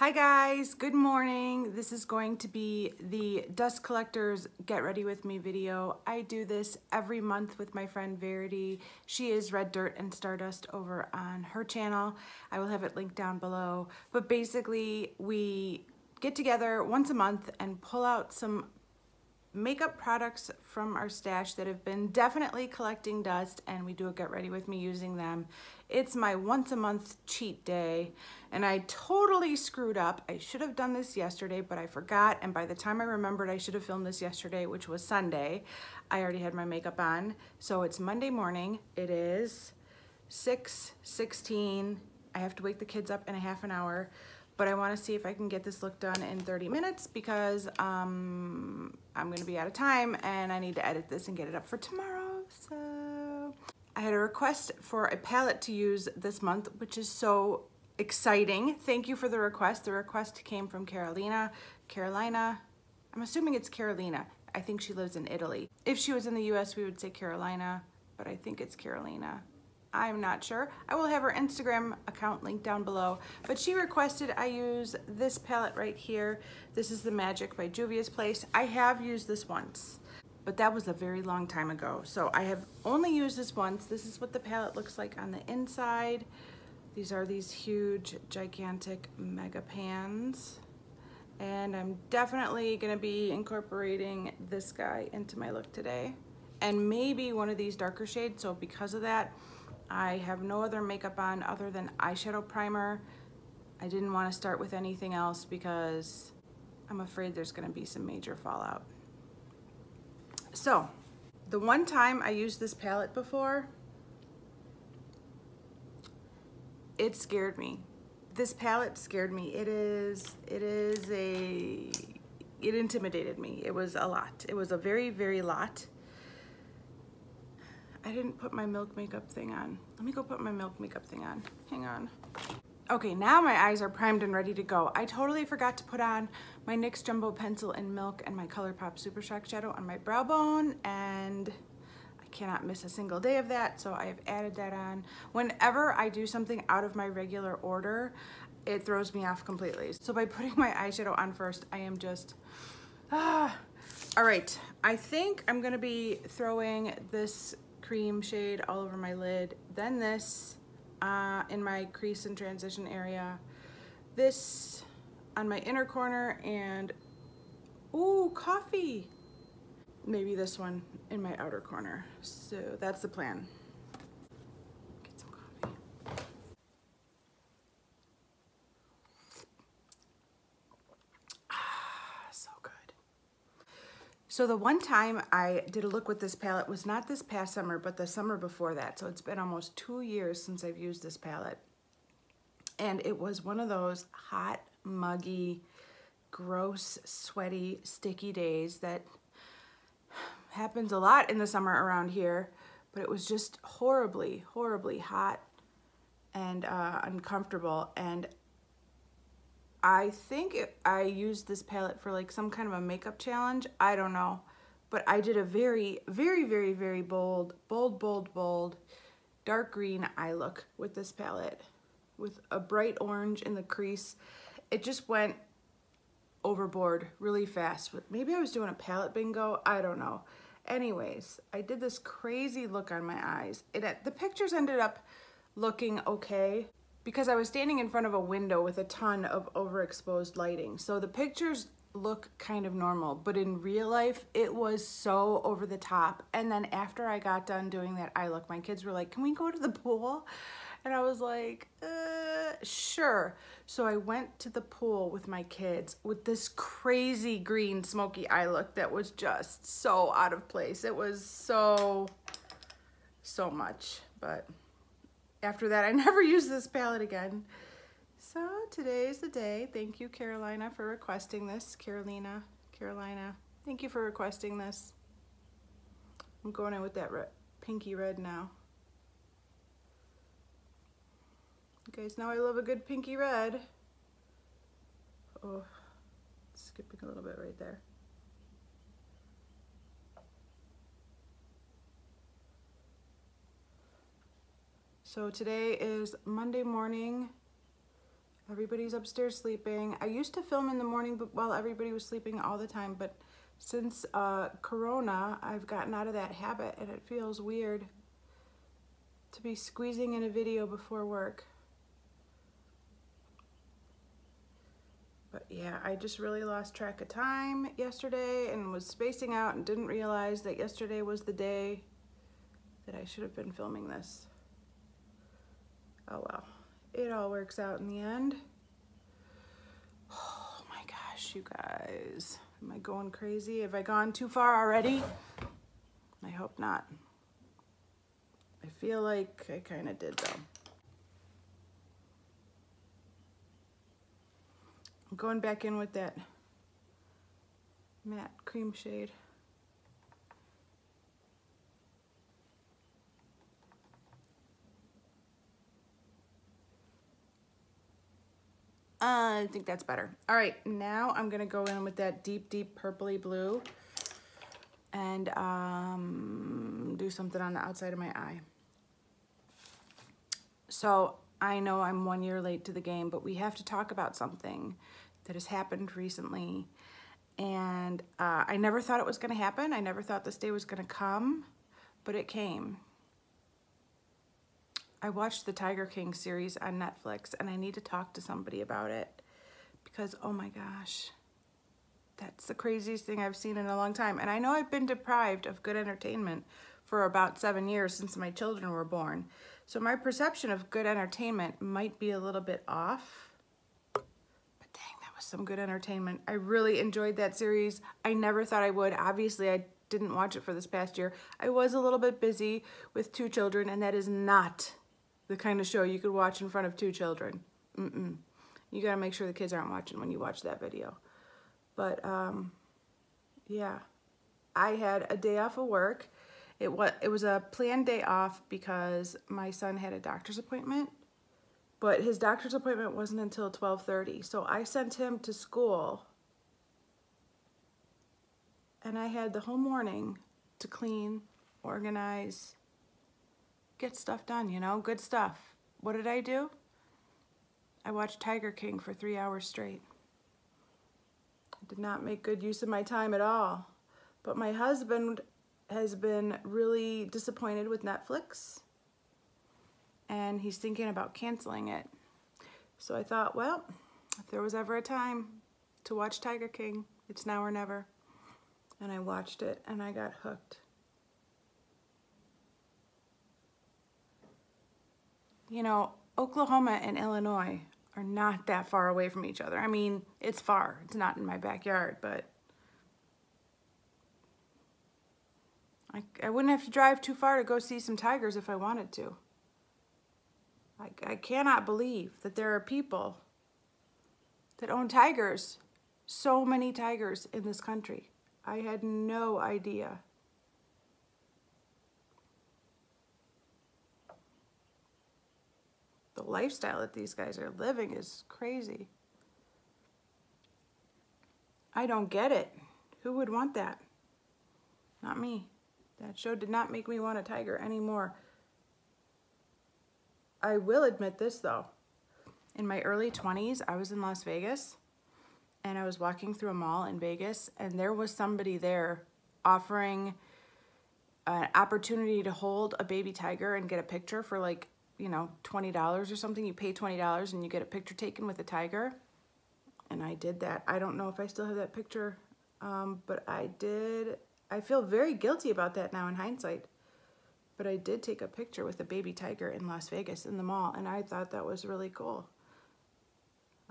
Hi guys, good morning. This is going to be the Dust Collectors Get Ready With Me video. I do this every month with my friend Verity. She is Red Dirt and Stardust over on her channel. I will have it linked down below. But basically we get together once a month and pull out some makeup products from our stash that have been definitely collecting dust, and we do a Get Ready With Me using them. It's my once a month cheat day, and I totally screwed up. I should have done this yesterday, but I forgot, and by the time I remembered I should have filmed this yesterday, which was Sunday, I already had my makeup on. So it's Monday morning. It is 6:16. I have to wake the kids up in a half an hour, but I want to see if I can get this look done in 30 minutes because I'm going to be out of time and I need to edit this and get it up for tomorrow. So I had a request for a palette to use this month, which is so exciting. Thank you for the request. The request came from Carolina. I'm assuming it's Carolina. I think she lives in Italy. If she was in the US, we would say Carolina, but I think it's Carolina. I'm not sure. I will have her Instagram account linked down below, but she requested I use this palette right here. This is the Magic by Juvia's Place. I have used this once, but that was a very long time ago. So I have only used this once. This is what the palette looks like on the inside. These are these huge, gigantic mega pans. And I'm definitely gonna be incorporating this guy into my look today. And maybe one of these darker shades, so because of that, I have no other makeup on other than eyeshadow primer. I didn't want to start with anything else because I'm afraid there's going to be some major fallout. So, the one time I used this palette before, it scared me. This palette scared me. It intimidated me. It was a lot. It was a very, very lot. I didn't put my milk makeup thing on. Let me go put my milk makeup thing on. Hang on. Okay, now my eyes are primed and ready to go. I totally forgot to put on my NYX Jumbo Pencil in Milk and my ColourPop Super Shock Shadow on my brow bone, and I cannot miss a single day of that, so I have added that on. Whenever I do something out of my regular order, it throws me off completely. So by putting my eyeshadow on first, I am just, all right. I think I'm gonna be throwing this cream shade all over my lid, then this in my crease and transition area, this on my inner corner, and ooh, coffee, maybe this one in my outer corner. So that's the plan. Get some coffee. So good. So the one time I did a look with this palette was not this past summer, but the summer before that. So it's been almost 2 years since I've used this palette. And it was one of those hot, muggy, gross, sweaty, sticky days that happens a lot in the summer around here, but it was just horribly, horribly hot and uncomfortable. And I think I used this palette for like some kind of a makeup challenge. I don't know. But I did a very, very, very, very bold, dark green eye look with this palette with a bright orange in the crease. It just went overboard really fast. Maybe I was doing a palette bingo. I don't know. Anyways, I did this crazy look on my eyes. The pictures ended up looking okay, because I was standing in front of a window with a ton of overexposed lighting. So the pictures look kind of normal, but in real life, it was so over the top. And then after I got done doing that eye look, my kids were like, can we go to the pool? And I was like, sure. So I went to the pool with my kids with this crazy green smoky eye look that was just so out of place. It was so much, but after that, I never used this palette again. So today's the day. Thank you, Carolina, for requesting this. Carolina, thank you for requesting this. I'm going in with that pinky red now. You guys know I love a good pinky red. Oh, skipping a little bit right there. So today is Monday morning. Everybody's upstairs sleeping. I used to film in the morning while everybody was sleeping all the time, but since Corona, I've gotten out of that habit and it feels weird to be squeezing in a video before work. But yeah, I just really lost track of time yesterday and was spacing out and didn't realize that yesterday was the day that I should have been filming this. Oh well, it all works out in the end. Oh my gosh, you guys. Am I going crazy? Have I gone too far already? I hope not. I feel like I kind of did though. I'm going back in with that matte cream shade. I think that's better. All right, now I'm gonna go in with that deep, deep purpley blue and do something on the outside of my eye. So I know I'm 1 year late to the game, but we have to talk about something that has happened recently. And I never thought it was gonna happen. I never thought this day was gonna come, but it came. I watched the Tiger King series on Netflix and I need to talk to somebody about it because, oh my gosh, that's the craziest thing I've seen in a long time. And I know I've been deprived of good entertainment for about 7 years since my children were born. So my perception of good entertainment might be a little bit off, but dang, that was some good entertainment. I really enjoyed that series. I never thought I would. Obviously, I didn't watch it for this past year. I was a little bit busy with 2 children, and that is not the kind of show you could watch in front of 2 children. You gotta make sure the kids aren't watching when you watch that video. But yeah, I had a day off of work. It was a planned day off because my son had a doctor's appointment, but his doctor's appointment wasn't until 12:30. So I sent him to school and I had the whole morning to clean, organize, get stuff done, you know, good stuff. What did I do? I watched Tiger King for 3 hours straight. I did not make good use of my time at all. But my husband has been really disappointed with Netflix and he's thinking about canceling it. So I thought, well, if there was ever a time to watch Tiger King, it's now or never. And I watched it and I got hooked. You know, Oklahoma and Illinois are not that far away from each other. I mean, it's far. It's not in my backyard, but I wouldn't have to drive too far to go see some tigers if I wanted to. I cannot believe that there are people that own tigers. So many tigers in this country. I had no idea. The lifestyle that these guys are living is crazy. I don't get it. Who would want that? Not me. That show did not make me want a tiger anymore. I will admit this though. In my early 20s, I was in Las Vegas and I was walking through a mall in Vegas and there was somebody there offering an opportunity to hold a baby tiger and get a picture for like, you know, $20 or something. You pay $20 and you get a picture taken with a tiger. And I did that. I don't know if I still have that picture, but I did. I feel very guilty about that now in hindsight. But I did take a picture with a baby tiger in Las Vegas in the mall, and I thought that was really cool.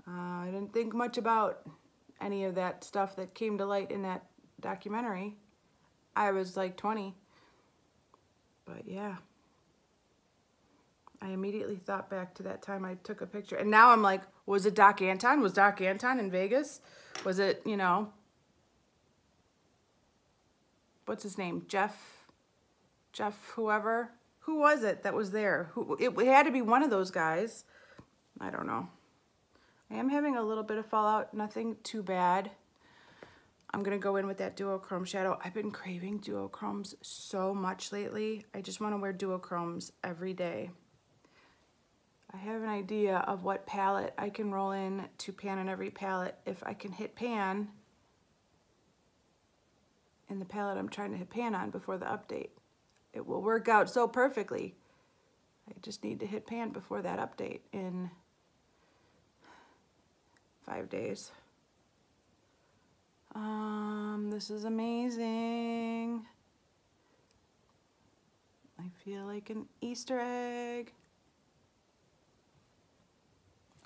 I didn't think much about any of that stuff that came to light in that documentary. I was like 20. But yeah. I immediately thought back to that time I took a picture. And now I'm like, was it Doc Anton? Was Doc Anton in Vegas? Was it, you know, what's his name? Jeff whoever? Who was it that was there? It had to be one of those guys. I don't know. I am having a little bit of fallout. Nothing too bad. I'm going to go in with that duochrome shadow. I've been craving duochromes so much lately. I just want to wear duochromes every day. I have an idea of what palette I can roll in to pan on every palette. If I can hit pan in the palette I'm trying to hit pan on before the update, it will work out so perfectly. I just need to hit pan before that update in 5 days. This is amazing. I feel like an Easter egg.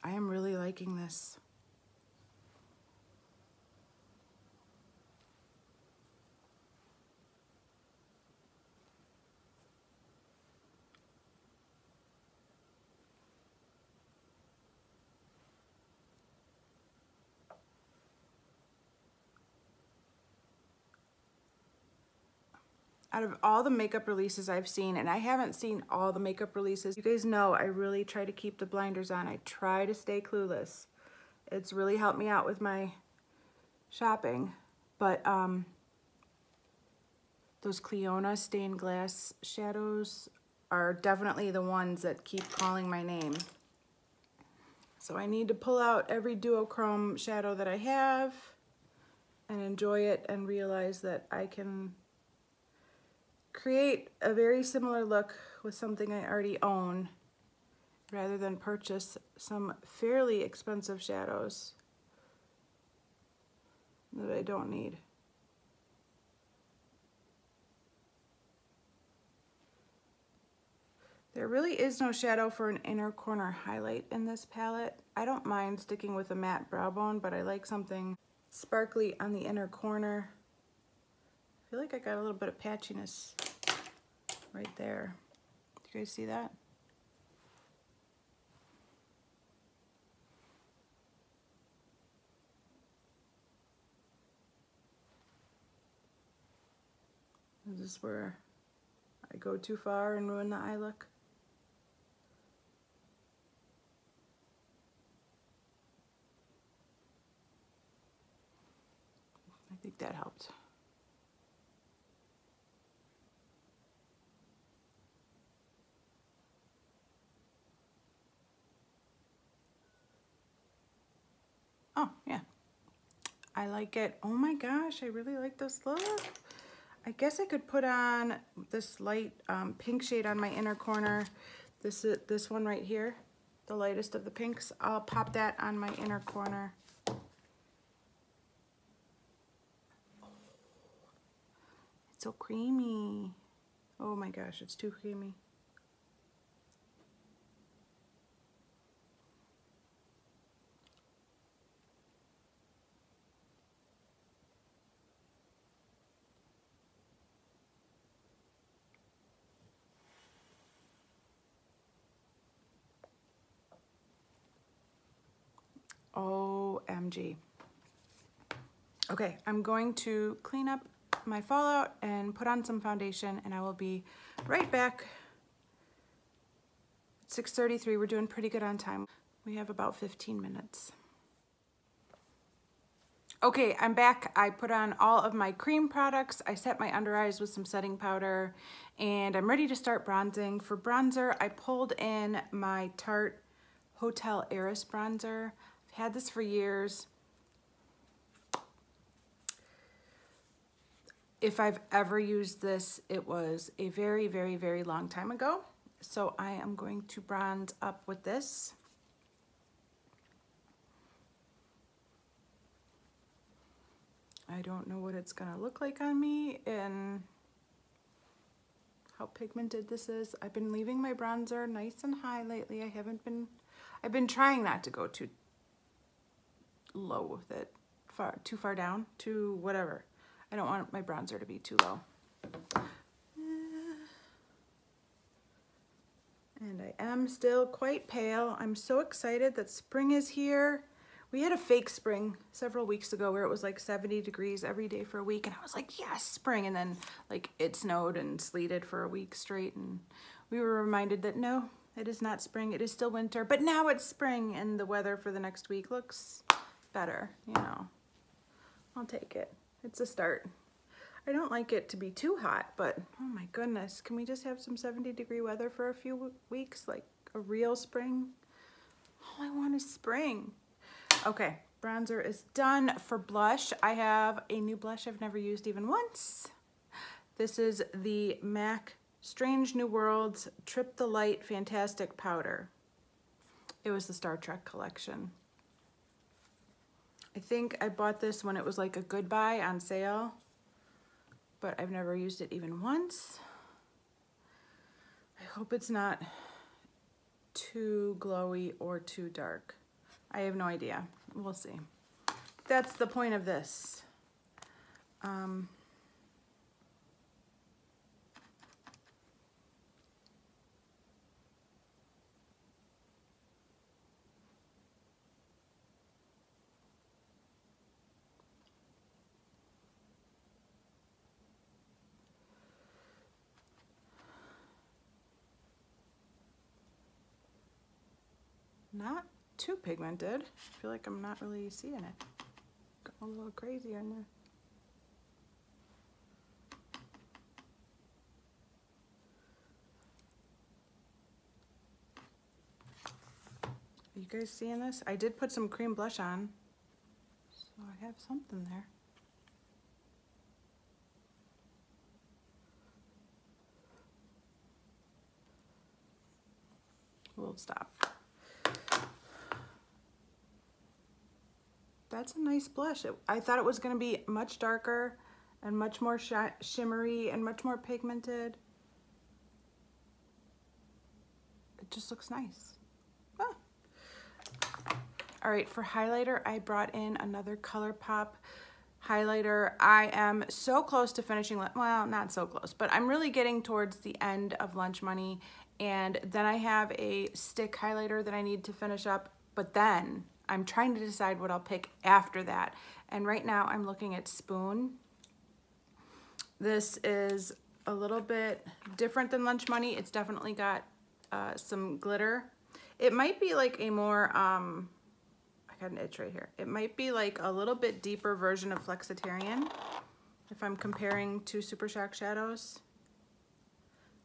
I am really liking this. Out of all the makeup releases I've seen, and I haven't seen all the makeup releases, you guys know I really try to keep the blinders on. I try to stay clueless. It's really helped me out with my shopping. But those Cliona stained glass shadows are definitely the ones that keep calling my name. So I need to pull out every duochrome shadow that I have and enjoy it and realize that I can create a very similar look with something I already own rather than purchase some fairly expensive shadows that I don't need. There really is no shadow for an inner corner highlight in this palette. I don't mind sticking with a matte brow bone, but I like something sparkly on the inner corner. I feel like I got a little bit of patchiness right there. Do you guys see that? Is this where I go too far and ruin the eye look? I think that helped. Oh, yeah. I like it. Oh my gosh, I really like this look. I guess I could put on this light pink shade on my inner corner. This one right here, the lightest of the pinks. I'll pop that on my inner corner. It's so creamy. Oh my gosh, it's too creamy. OMG. Okay, I'm going to clean up my fallout and put on some foundation, and I will be right back. 6:33, we're doing pretty good on time. We have about 15 minutes. Okay, I'm back. I put on all of my cream products. I set my under eyes with some setting powder, and I'm ready to start bronzing. For bronzer, I pulled in my Tarte Hotel Heiress bronzer. I've had this for years. If I've ever used this, it was a very, very, very long time ago. So I am going to bronze up with this. I don't know what it's gonna look like on me and how pigmented this is. I've been leaving my bronzer nice and high lately. I've been trying not to go too low with it, too far down, too whatever. I don't want my bronzer to be too low. And I am still quite pale. I'm so excited that spring is here. We had a fake spring several weeks ago where it was like 70 degrees every day for a week, and I was like, yes, spring. And then like it snowed and sleeted for a week straight, and we were reminded that no, it is not spring, it is still winter, but now it's spring, and the weather for the next week looks better, you know. I'll take it. It's a start. I don't like it to be too hot, but oh my goodness, can we just have some 70-degree weather for a few weeks? Like, A real spring. All I want is spring. Okay, bronzer is done. For blush, I have a new blush I've never used even once. This is the MAC Strange New Worlds Trip the Light Fantastic Powder. It was the Star Trek collection. I think I bought this when it was like a good buy on sale, but I've never used it even once. I hope it's not too glowy or too dark. I have no idea. We'll see. That's the point of this. Not too pigmented. I feel like I'm not really seeing it. Got a little crazy in there. Are you guys seeing this? I did put some cream blush on, so I have something there. We'll stop. That's a nice blush. I thought it was going to be much darker and much more shimmery and much more pigmented. It just looks nice. Ah. All right, for highlighter, I brought in another ColourPop highlighter. I am so close to finishing, well, not so close, but I'm really getting towards the end of Lunch Money. And then I have a stick highlighter that I need to finish up, but then I'm trying to decide what I'll pick after that. And right now I'm looking at Spoon. This is a little bit different than Lunch Money. It's definitely got some glitter. It might be like a more, I got an itch right here. It might be like a little bit deeper version of Flexitarian if I'm comparing to Super Shock Shadows.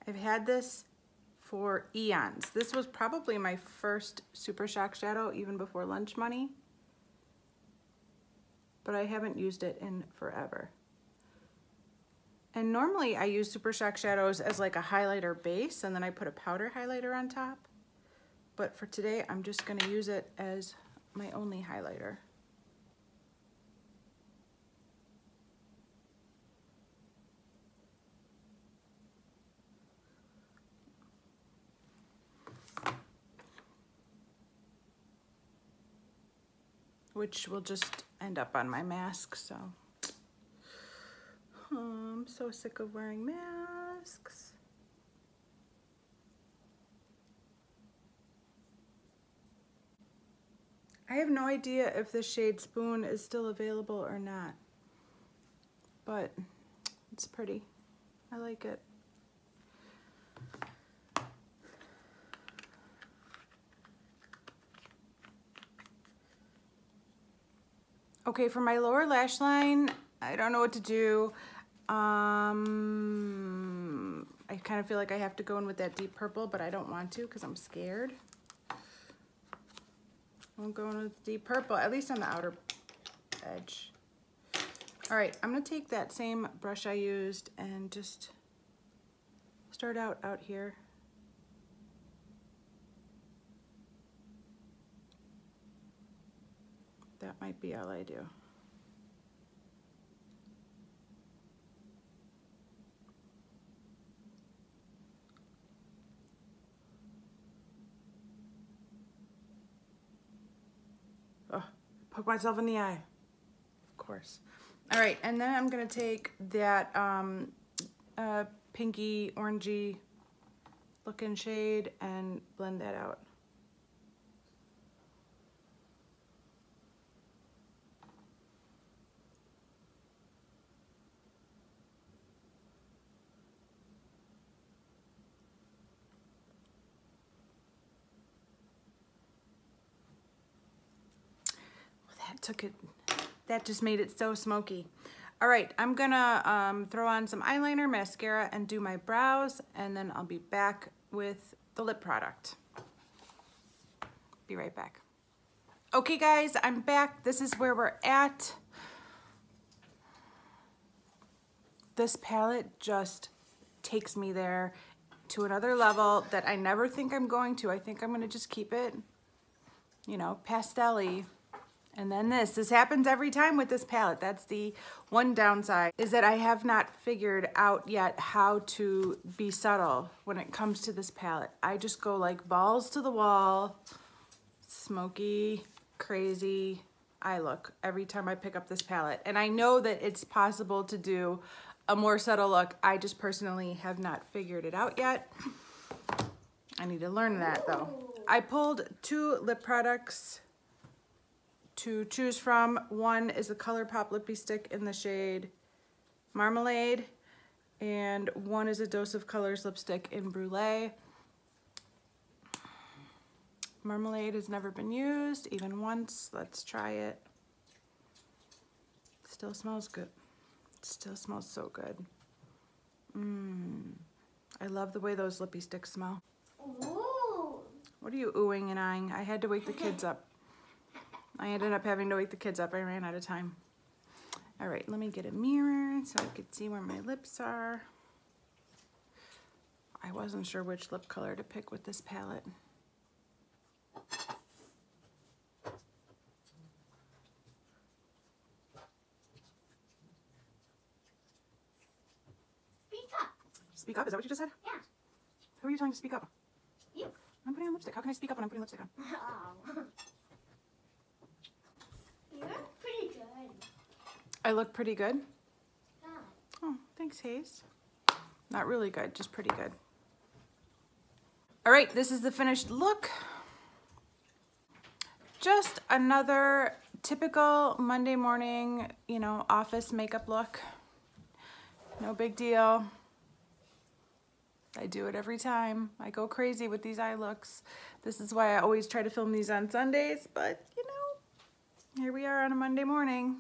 I've had this for eons. This was probably my first Super Shock Shadow even before Lunch Money, but I haven't used it in forever. And normally I use Super Shock Shadows as like a highlighter base and then I put a powder highlighter on top. But for today, I'm just gonna use it as my only highlighter. Which will just end up on my mask, so. I'm so sick of wearing masks. I have no idea if the shade Spoon is still available or not, but it's pretty. I like it. Okay, for my lower lash line, I don't know what to do. I kind of feel like I have to go in with that deep purple, but I don't want to because I'm scared. I'm going with deep purple, at least on the outer edge. All right, I'm gonna take that same brush I used and just start out here. That might be all I do. Oh, poke myself in the eye, of course. All right, and then I'm gonna take that pinky, orangey looking shade and blend that out. That just made it so smoky. All right, I'm gonna throw on some eyeliner, mascara, and do my brows, and then I'll be back with the lip product. Be right back. Okay guys, I'm back. This is where we're at. This palette just takes me there to another level that I never think I'm going to. I think I'm gonna just keep it, you know, pastel-y. And then this happens every time with this palette. That's the one downside, is that I have not figured out yet how to be subtle when it comes to this palette. I just go like balls to the wall, smoky, crazy eye look every time I pick up this palette. And I know that it's possible to do a more subtle look. I just personally have not figured it out yet. I need to learn that though. I pulled 2 lip products to choose from. One is the ColourPop Lippy Stick in the shade Marmalade, and one is a Dose of Colors lipstick in Brulee. Marmalade has never been used, even once. Let's try it. Still smells good. Still smells so good. I love the way those lippy sticks smell. Ooh. What are you oohing and eyeing? I had to wake the kids up. I ended up having to wake the kids up. I ran out of time. All right, let me get a mirror so I could see where my lips are. I wasn't sure which lip color to pick with this palette. Speak up. Speak up? Is that what you just said? Yeah. Who are you telling to speak up? You. I'm putting on lipstick. How can I speak up when I'm putting lipstick on? Oh. You look pretty good. I look pretty good? Yeah. Oh, thanks, Hayes. Not really good, just pretty good. All right, this is the finished look. Just another typical Monday morning, you know, office makeup look. No big deal. I do it every time. I go crazy with these eye looks. This is why I always try to film these on Sundays, but you know, here we are on a Monday morning.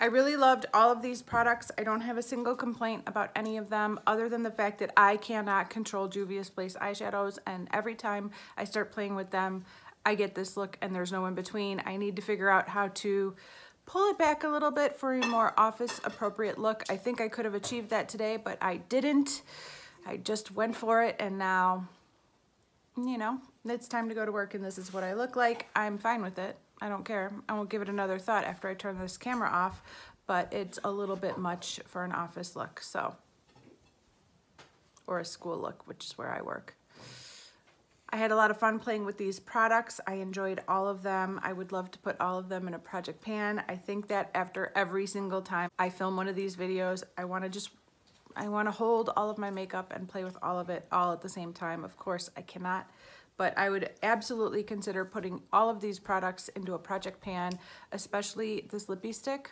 I really loved all of these products. I don't have a single complaint about any of them other than the fact that I cannot control Juvia's Place eyeshadows, and every time I start playing with them, I get this look and there's no in between. I need to figure out how to pull it back a little bit for a more office appropriate look. I think I could have achieved that today, but I didn't. I just went for it, and now, you know, it's time to go to work and this is what I look like. I'm fine with it. I don't care. I won't give it another thought after I turn this camera off, but it's a little bit much for an office look, so, or a school look, which is where I work. I had a lot of fun playing with these products. I enjoyed all of them. I would love to put all of them in a project pan. I think that after every single time I film one of these videos, I want to hold all of my makeup and play with all of it all at the same time. Of course, I cannot, but I would absolutely consider putting all of these products into a project pan, especially this lippy stick.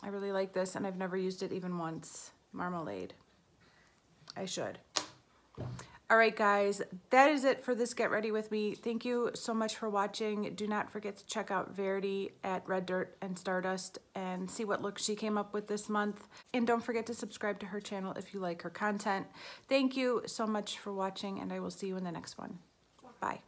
I really like this, and I've never used it even once. Marmalade. I should. All right, guys, that is it for this Get Ready With Me. Thank you so much for watching. Do not forget to check out Verity at Red Dirt and Stardust and see what look she came up with this month. And don't forget to subscribe to her channel if you like her content. Thank you so much for watching, and I will see you in the next one. Bye.